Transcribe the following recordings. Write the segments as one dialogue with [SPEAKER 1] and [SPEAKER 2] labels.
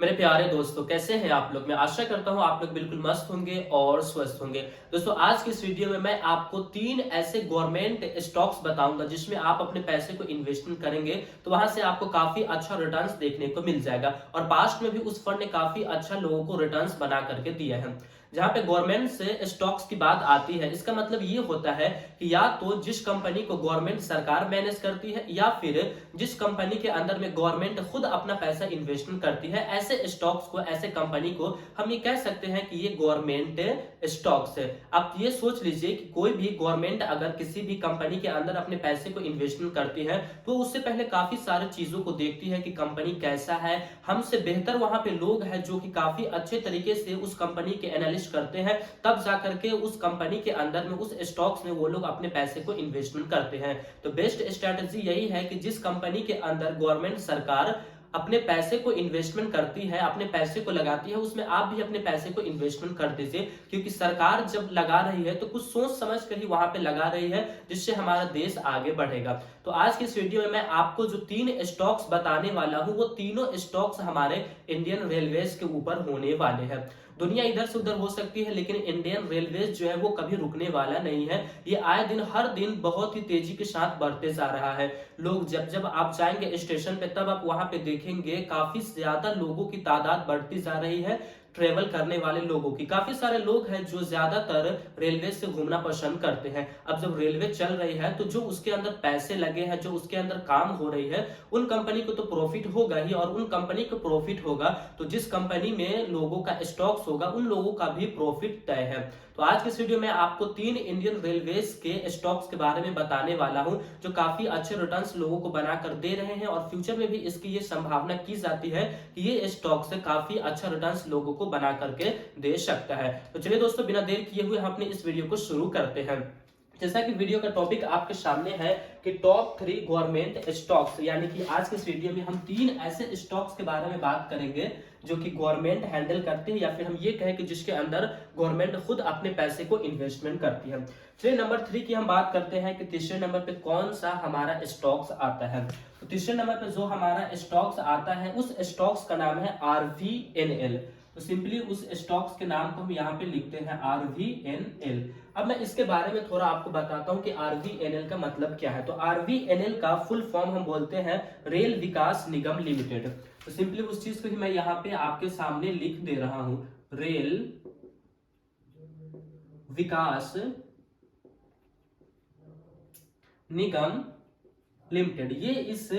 [SPEAKER 1] मेरे प्यारे दोस्तों, कैसे हैं आप लोग। मैं आशा करता हूं आप लोग बिल्कुल मस्त होंगे और स्वस्थ होंगे। दोस्तों, आज की इस वीडियो में मैं आपको तीन ऐसे गवर्नमेंट स्टॉक्स बताऊंगा जिसमें आप अपने पैसे को इन्वेस्टमेंट करेंगे तो वहां से आपको काफी अच्छा रिटर्न्स देखने को मिल जाएगा। और पास्ट में भी उस फंड ने काफी अच्छा लोगों को रिटर्न्स बना करके दिया है। जहां पे गवर्नमेंट से स्टॉक्स की बात आती है, इसका मतलब ये होता है कि या तो जिस कंपनी को गवर्नमेंट सरकार मैनेज करती है या फिर जिस कंपनी के अंदर में गवर्नमेंट खुद अपना पैसा इन्वेस्टमेंट करती है, ऐसे स्टॉक्स को, ऐसे कंपनी को हम ये कह सकते हैं कि ये गवर्नमेंट स्टॉक्स है। आप ये सोच लीजिए कि कोई भी गवर्नमेंट अगर किसी भी कंपनी के अंदर अपने पैसे को इन्वेस्टमेंट करती है तो उससे पहले काफी सारी चीजों को देखती है कि कंपनी कैसा है। हमसे बेहतर वहां पे लोग हैं जो कि काफी अच्छे तरीके से उस कंपनी के एनालिस्ट करते हैं, तब जाकर के उस कंपनी के अंदर में, उस स्टॉक्स में वो लोग अपने पैसे को इन्वेस्टमेंट करते हैं। तो बेस्ट स्ट्रेटजी यही है कि जिस कंपनी के अंदर गवर्नमेंट सरकार अपने पैसे को इन्वेस्टमेंट करती है, अपने पैसे को लगाती है, उसमें आप भी अपने पैसे को इन्वेस्टमेंट कर दीजिए। क्योंकि सरकार जब लगा रही है तो कुछ सोच समझ कर ही वहां पे लगा रही है, जिससे हमारा देश आगे बढ़ेगा। तो आज की इस वीडियो में मैं आपको जो तीन स्टॉक्स बताने वाला हूं, वो तीनों स्टॉक्स हमारे इंडियन रेलवेज के ऊपर होने वाले हैं। दुनिया इधर से उधर हो सकती है, लेकिन इंडियन रेलवेज जो है वो कभी रुकने वाला नहीं है। ये आए दिन, हर दिन बहुत ही तेजी के साथ बढ़ते जा रहा है। लोग जब जब आप जाएंगे स्टेशन पे, तब आप वहां पे देखेंगे काफी ज्यादा लोगों की तादाद बढ़ती जा रही है। ट्रेवल करने वाले लोगों की काफी सारे लोग हैं जो ज्यादातर रेलवे से घूमना पसंद करते हैं। अब जब रेलवे चल रही है तो जो उसके अंदर पैसे लगे हैं, जो उसके अंदर काम हो रही है, उन कंपनी को तो प्रॉफिट होगा ही। और उन कंपनी को प्रॉफिट होगा तो जिस कंपनी में लोगों का स्टॉक्स होगा, उन लोगों का भी प्रॉफिट तय है। तो आज के इस वीडियो में आपको तीन इंडियन रेलवेज के स्टॉक्स के बारे में बताने वाला हूं जो काफी अच्छे रिटर्न्स लोगों को बनाकर दे रहे हैं, और फ्यूचर में भी इसकी ये संभावना की जाती है कि ये स्टॉक से काफी अच्छा रिटर्न्स लोगों को बना करके दे सकता है। तो चलिए दोस्तों, बिना देर किए हुए हम अपने इस वीडियो को शुरू करते हैं। जैसा कि वीडियो का टॉपिक आपके सामने है कि टॉप 3 गवर्नमेंट स्टॉक्स, यानी कि आज के इस वीडियो में हम तीन ऐसे स्टॉक्स के बारे में बात करेंगे जो कि गवर्नमेंट हैंडल करती है, या फिर हम ये कहें कि जिसके अंदर गवर्नमेंट खुद अपने पैसे को इन्वेस्टमेंट करती है। चलिए नंबर 3 की हम बात करते हैं कि तीसरे नंबर पे कौन सा हमारा स्टॉक्स आता है। तो तीसरे नंबर पे जो हमारा स्टॉक्स आता है, उस स्टॉक्स का नाम है RVNL। तो सिंपली उस स्टॉक्स के नाम को हम यहाँ पे लिखते हैं RVNL। अब मैं इसके बारे में थोड़ा आपको बताता हूँ कि RVNL का मतलब क्या है। तो RVNL का फुल फॉर्म हम बोलते हैं रेल विकास निगम लिमिटेड। तो सिंपली उस चीज को ही मैं यहाँ पे आपके सामने लिख दे रहा हूं, रेल विकास निगम लिमिटेड। ये इस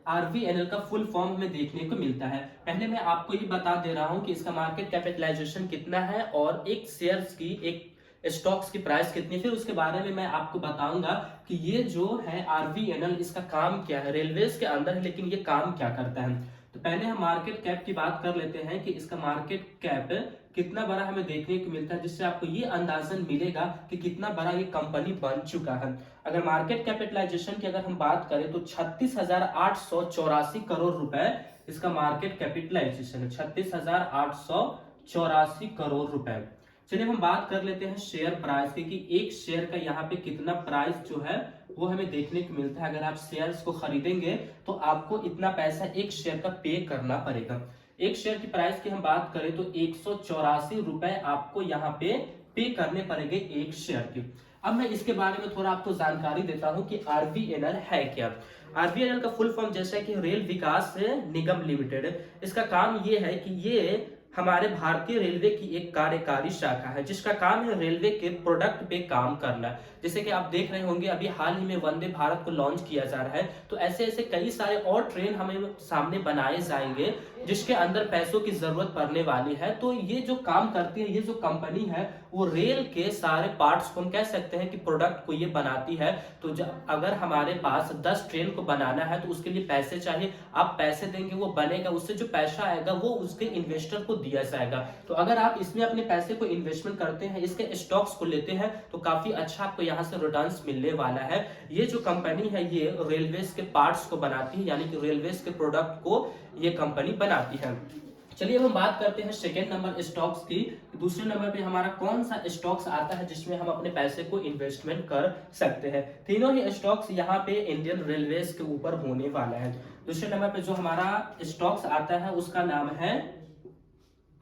[SPEAKER 1] RVNL का फुल फॉर्म हमें देखने को मिलता है। पहले मैं आपको ये बता दे रहा हूं कि इसका मार्केट कैपिटलाइजेशन कितना है और एक शेयर्स की, एक स्टॉक्स की प्राइस कितनी है। फिर उसके बारे में मैं आपको बताऊंगा कि ये जो है RVNL, इसका काम क्या है। रेलवेज के अंदर है, लेकिन ये काम क्या करता है। तो पहले हम मार्केट कैप की बात कर लेते हैं कि इसका मार्केट कैप कितना बड़ा हमें देखने को मिलता है, जिससे आपको ये अंदाजन मिलेगा कि कितना बड़ा ये कंपनी बन चुका है। अगर मार्केट कैपिटलाइजेशन की अगर हम बात करें तो 36,884 करोड़ रुपए इसका मार्केट कैपिटलाइजेशन है। 36,884 करोड़ रुपए। चलिए हम बात कर लेते हैं शेयर प्राइस की कि एक शेयर का यहाँ पे कितना प्राइस जो है वो हमें देखने को मिलता है। अगर आप शेयर्स को खरीदेंगे तो आपको इतना पैसा एक शेयर का पे करना पड़ेगा। एक शेयर की प्राइस की हम बात करें तो 184 रुपए आपको यहाँ पे करने पड़ेंगे एक शेयर की। अब मैं इसके बारे में थोड़ा आपको जानकारी देता हूं कि RVNL है क्या। RVNL का फुल फॉर्म जैसा है कि रेल विकास निगम लिमिटेड। इसका काम ये है कि ये हमारे भारतीय रेलवे की एक कार्यकारी शाखा है, जिसका काम है रेलवे के प्रोडक्ट पे काम करना। जैसे कि आप देख रहे होंगे अभी हाल ही में वंदे भारत को लॉन्च किया जा रहा है, तो ऐसे ऐसे कई सारे और ट्रेन हमें सामने बनाए जाएंगे जिसके अंदर पैसों की जरूरत पड़ने वाली है। तो ये जो काम करती है, ये जो कंपनी है, वो रेल के सारे पार्ट्स को हम कह सकते हैं कि प्रोडक्ट को ये बनाती है। तो अगर हमारे पास 10 ट्रेन को बनाना है तो उसके लिए पैसे चाहिए, आप पैसे देंगे वो बनेगा, उससे जो पैसा आएगा वो उसके इन्वेस्टर को दिया जाएगा। तो अगर आप इसमें अपने पैसे को इन्वेस्टमेंट करते हैं, इसके स्टॉक्स को लेते हैं, तो काफी अच्छा आपको यहाँ से रिटर्न्स मिलने वाला है। ये जो कंपनी है ये रेलवेज के पार्ट्स को बनाती है, यानी कि रेलवेज के प्रोडक्ट को ये कंपनी बनाती है। चलिए अब हम बात करते हैं सेकेंड नंबर स्टॉक्स की। दूसरे नंबर पे हमारा कौन सा स्टॉक्स आता है जिसमें हम अपने पैसे को इन्वेस्टमेंट कर सकते हैं। तीनों ही स्टॉक्स यहाँ पे इंडियन रेलवेज के ऊपर होने वाला है। दूसरे नंबर पे जो हमारा स्टॉक्स आता है उसका नाम है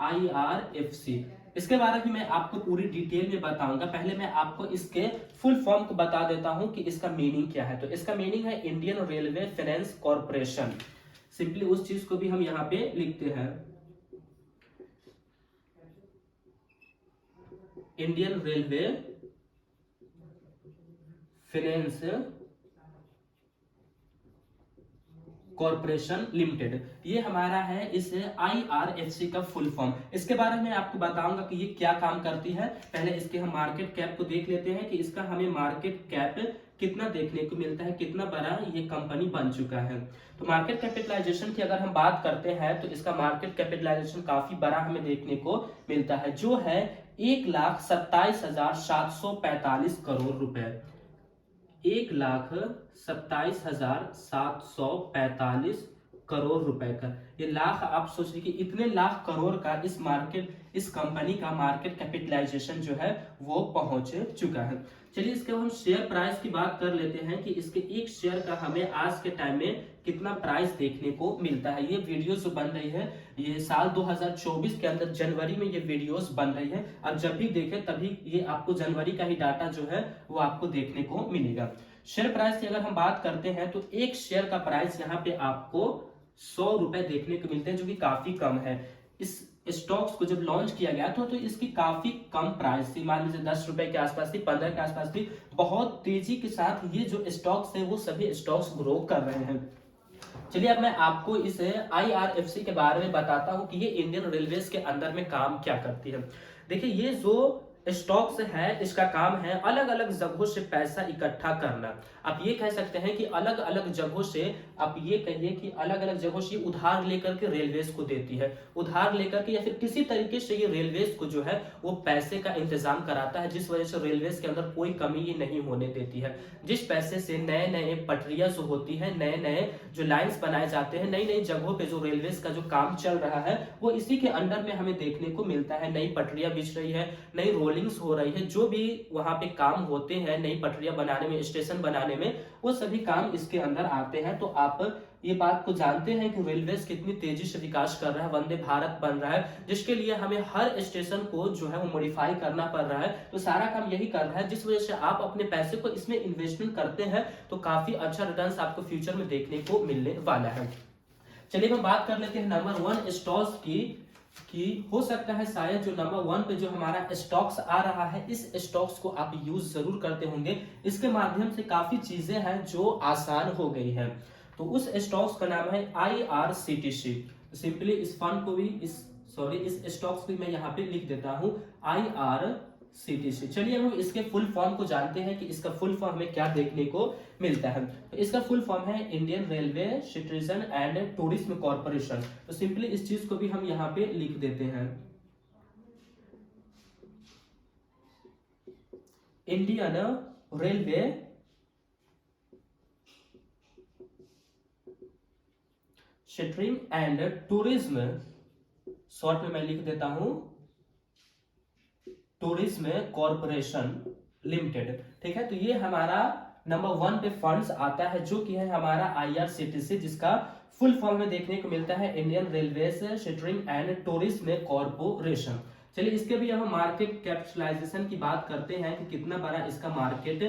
[SPEAKER 1] IRFC। इसके बारे में मैं आपको पूरी डिटेल में बताऊंगा। पहले मैं आपको इसके फुल फॉर्म को बता देता हूं कि इसका मीनिंग क्या है। तो इसका मीनिंग है Indian railway finance corporation. Simply उस चीज को भी हम यहाँ पे लिखते हैं, Indian railway finance corporation limited, ये हमारा है इस IRFC का फुल फॉर्म। इसके बारे में आपको बताऊंगा कि ये क्या काम करती है। पहले इसके हम मार्केट कैप को देख लेते हैं कि इसका हमें मार्केट कैप कितना देखने को मिलता है, कितना बड़ा ये कंपनी बन चुका है। तो मार्केट कैपिटलाइजेशन की अगर हम बात करते हैं तो इसका मार्केट कैपिटलाइजेशन काफी बड़ा हमें देखने को मिलता है, जो है 1,27,745 करोड़ रुपए। 1,27,745 करोड़ रुपए का ये लाख, आप सोचिए कि इतने लाख करोड़ का इस कंपनी का मार्केट कैपिटलाइजेशन जो है वो पहुंच चुका है। चलिए इसके हम शेयर प्राइस की बात कर लेते हैं कि इसके एक शेयर का हमें आज के टाइम में कितना प्राइस देखने को मिलता है। ये वीडियो जो बन रही है ये साल 2024 के अंदर जनवरी में ये वीडियोस बन रही है। अब जब भी देखें तभी ये आपको जनवरी का ही डाटा जो है वो आपको देखने को मिलेगा। शेयर प्राइस की अगर हम बात करते हैं तो एक शेयर का प्राइस यहाँ पे आपको 100 रुपए देखने को मिलते हैं, जो कि काफी कम है। इस स्टॉक्स को जब लॉन्च किया गया तो इसकी काफी कम प्राइस थी, मान लीजिए 10 रुपए के आसपास थी, 15 के आसपास थी। बहुत तेजी के साथ ये जो स्टॉक्स है वो सभी स्टॉक्स ग्रो कर रहे हैं। चलिए अब मैं आपको इस IRFC के बारे में बताता हूं कि ये इंडियन रेलवेज के अंदर में काम क्या करती है। देखिए ये जो स्टॉक्स है इसका काम है अलग अलग जगहों से पैसा इकट्ठा करना। आप ये कह सकते हैं कि अलग अलग जगहों से, आप ये कहिए कि अलग अलग जगहों से उधार लेकर के रेलवेज को देती है, उधार लेकर के या फिर किसी तरीके से ये रेलवेज को जो है वो पैसे का इंतजाम कराता है, जिस वजह से रेलवेज के अंदर कोई कमी ये नहीं होने देती है। जिस पैसे से नए नए पटरियां जो होती है, नए नए जो लाइन्स बनाए जाते हैं, नई नई जगहों पे जो रेलवेज का जो काम चल रहा है वो इसी के अंडर में हमें देखने को मिलता है। नई पटरियां बिछ रही है, नई रोलिंग्स हो रही है, जो भी वहां पे काम होते हैं नई पटरियां बनाने में, स्टेशन बनाने में, वो सभी काम इसके अंदर आते हैं। तो आप ये बात को जानते हैं कि रेलवेज कितनी तेजी से विकास कर रहा है, वंदे भारत बन रहा है, जिसके लिए हमें हर स्टेशन को जो है वो मॉडिफाई करना पड़ रहा है। तो सारा काम यही कर रहा है, जिस वजह से आप अपने पैसे को इसमें इन्वेस्टमेंट करते हैं तो काफी अच्छा रिटर्न आपको फ्यूचर में देखने को मिलने वाला है। चलिए हम बात कर लेते हैं नंबर 1 स्टॉक्स की हो सकता है शायद जो नंबर 1 पे जो हमारा स्टॉक्स आ रहा है, इस स्टॉक्स को आप यूज जरूर करते होंगे। इसके माध्यम से काफी चीजें हैं जो आसान हो गई है। तो उस स्टॉक्स का नाम है IRCTC। सिंपली इस फंड को भी इस स्टॉक्स को मैं यहाँ पे लिख देता हूँ IRCTC। चलिए हम इसके फुल फॉर्म को जानते हैं कि इसका फुल फॉर्म में क्या देखने को मिलता है। तो इसका फुल फॉर्म है Indian railway citizen and tourism corporation. तो सिंपली इस चीज को भी हम यहाँ पे लिख देते हैं, Indian railway citizen and tourism, short में मैं लिख देता हूं टूरिज्म कॉर्पोरेशन लिमिटेड। ठीक है, तो ये हमारा नंबर 1 पे फंड्स आता है, जो कि है हमारा IRCTC, जिसका फुल फॉर्म में देखने को मिलता है Indian railway citizen and tourism corporation. चलिए इसके भी हम मार्केट कैपिटलाइजेशन की बात करते हैं कि कितना बड़ा इसका मार्केट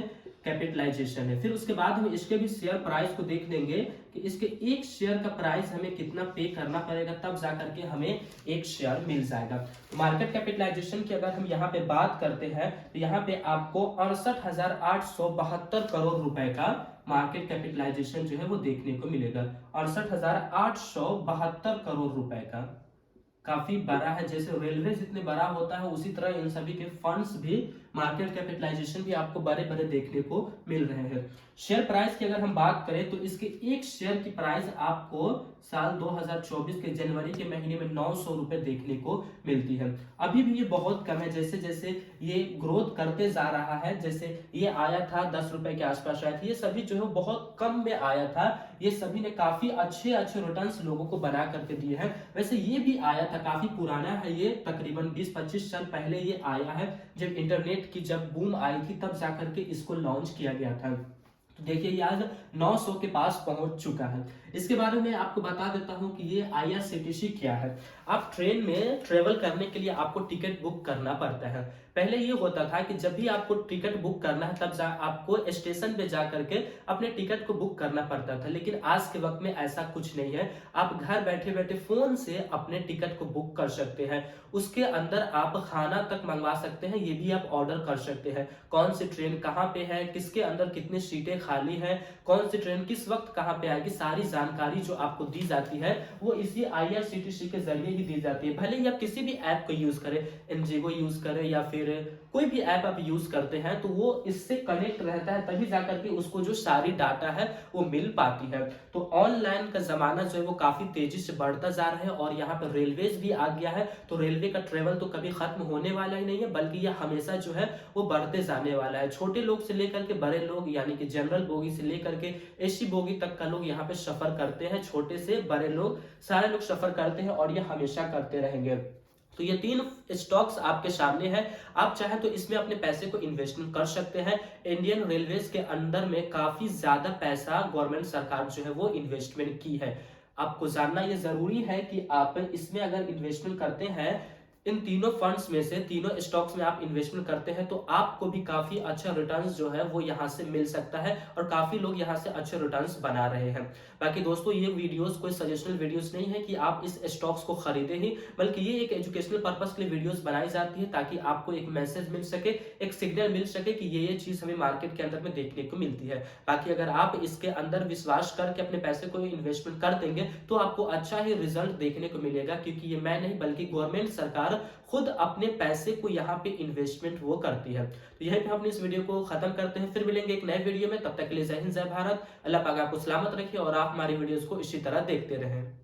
[SPEAKER 1] कैपिटलाइजेशन है। फिर उसके बाद हम इसके भी शेयर प्राइस को देख लेंगे कि इसके एक शेयर का प्राइस हमें कितना पे करना पड़ेगा, तब जाकर के हमें एक शेयर मिल जाएगा। तो मार्केट कैपिटलाइजेशन की अगर हम यहाँ पे बात करते हैं तो यहाँ पे आपको 68,872 करोड़ रुपए का मार्केट कैपिटलाइजेशन जो है वो देखने को मिलेगा। 68,872 करोड़ रुपए का काफी बड़ा है। जैसे रेलवे जितने बड़ा होता है उसी तरह इन सभी के फंड्स भी, मार्केट कैपिटलाइजेशन भी आपको बड़े बड़े देखने को मिल रहे हैं। शेयर प्राइस की अगर हम बात करें तो इसके एक शेयर की प्राइस आपको साल 2024 के जनवरी के महीने में 900 रुपए देखने को मिलती है। अभी भी ये बहुत कम है, जैसे जैसे ये ग्रोथ करते जा रहा है, जैसे ये आया था 10 रुपए के आसपास आया था, ये सभी जो है बहुत कम में आया था। ये सभी ने काफी अच्छे अच्छे रिटर्न्स लोगों को बना करके दिए हैं। वैसे ये भी आया था, काफी पुराना है, ये तकरीबन 20-25 साल पहले ये आया है, जब इंटरनेट की जब बूम आई थी तब जाकर के इसको लॉन्च किया गया था। तो देखिए ये आज 900 के पास पहुंच चुका है। इसके बारे में आपको बता देता हूं कि ये आईआरसीटीसी क्या है। आप ट्रेन में ट्रेवल करने के लिए आपको टिकट बुक करना पड़ता है। पहले ये होता था कि जब भी आपको टिकट बुक करना है तब आपको स्टेशन पे जा करके अपने टिकट को बुक करना पड़ता था, लेकिन आज के वक्त में ऐसा कुछ नहीं है। आप घर बैठे बैठे फोन से अपने टिकट को बुक कर सकते हैं। उसके अंदर आप खाना तक मंगवा सकते हैं, ये भी आप ऑर्डर कर सकते हैं। कौन सी ट्रेन कहाँ पे है, किसके अंदर कितनी सीटें खाली हैं, कौन सी ट्रेन किस वक्त कहाँ पे आएगी, सारी जानकारी जो आपको दी जाती है वो इसी आईआरसीटीसी के जरिए ही दी जाती है। भले ही आप किसी भी ऐप को यूज करें, एनजीओ यूज करें या फिर कोई भी ऐप आप यूज करते हैं, तो वो इससे कनेक्ट रहता है, तभी जाकर के उसको जो सारी डाटा है वो मिल पाती है। तो ऑनलाइन का जमाना जो है वो काफी तेजी से बढ़ता जा रहा है और यहाँ पर रेलवेज भी आ गया है। तो रेलवे का ट्रेवल तो कभी खत्म होने वाला ही नहीं है, बल्कि यह हमेशा जो है वो बढ़ते जाने वाला है। छोटे लोग से लेकर के बड़े लोग, यानी कि जनरल बोगी से लेकर के एसी बोगी तक का लोग यहाँ पे सफर करते हैं। छोटे से बड़े लोग, सारे लोग सफर करते हैं और ये हमेशा करते रहेंगे। तो ये 3 स्टॉक्स आपके सामने है। आप चाहे तो इसमें अपने पैसे को इन्वेस्टमेंट कर सकते हैं। इंडियन रेलवेज के अंदर में काफी ज्यादा पैसा गवर्नमेंट सरकार जो है वो इन्वेस्टमेंट की है। आपको जानना ये जरूरी है कि आप इसमें अगर इन्वेस्टमेंट करते हैं, इन तीनों फंड्स में से, तीनों स्टॉक्स में आप इन्वेस्टमेंट करते हैं, तो आपको भी काफी अच्छा रिटर्न्स जो है वो यहाँ से मिल सकता है और काफी लोग यहाँ से अच्छे रिटर्न्स बना रहे हैं। बाकी दोस्तों ये वीडियोस कोई सजेशनल वीडियोस नहीं है कि आप इस स्टॉक्स को खरीदें ही, बल्कि ये एक एजुकेशनल पर्पस के लिए वीडियोस बनाई जाती है ताकि आपको एक मैसेज मिल सके, एक सिग्नल मिल सके कि ये चीज हमें मार्केट के अंदर में देखने को मिलती है। बाकी अगर आप इसके अंदर विश्वास करके अपने पैसे को इन्वेस्टमेंट कर देंगे तो आपको अच्छा ही रिजल्ट देखने को मिलेगा, क्योंकि ये मैं नहीं बल्कि गवर्नमेंट सरकार खुद अपने पैसे को यहाँ पे इन्वेस्टमेंट वो करती है। तो यहीं पे हम इस वीडियो को खत्म करते हैं, फिर मिलेंगे एक नए वीडियो में। तब तक के लिए जय हिंद, जय भारत। अल्लाह पाक आपको सलामत रखे और आप हमारी वीडियोस को इसी तरह देखते रहें।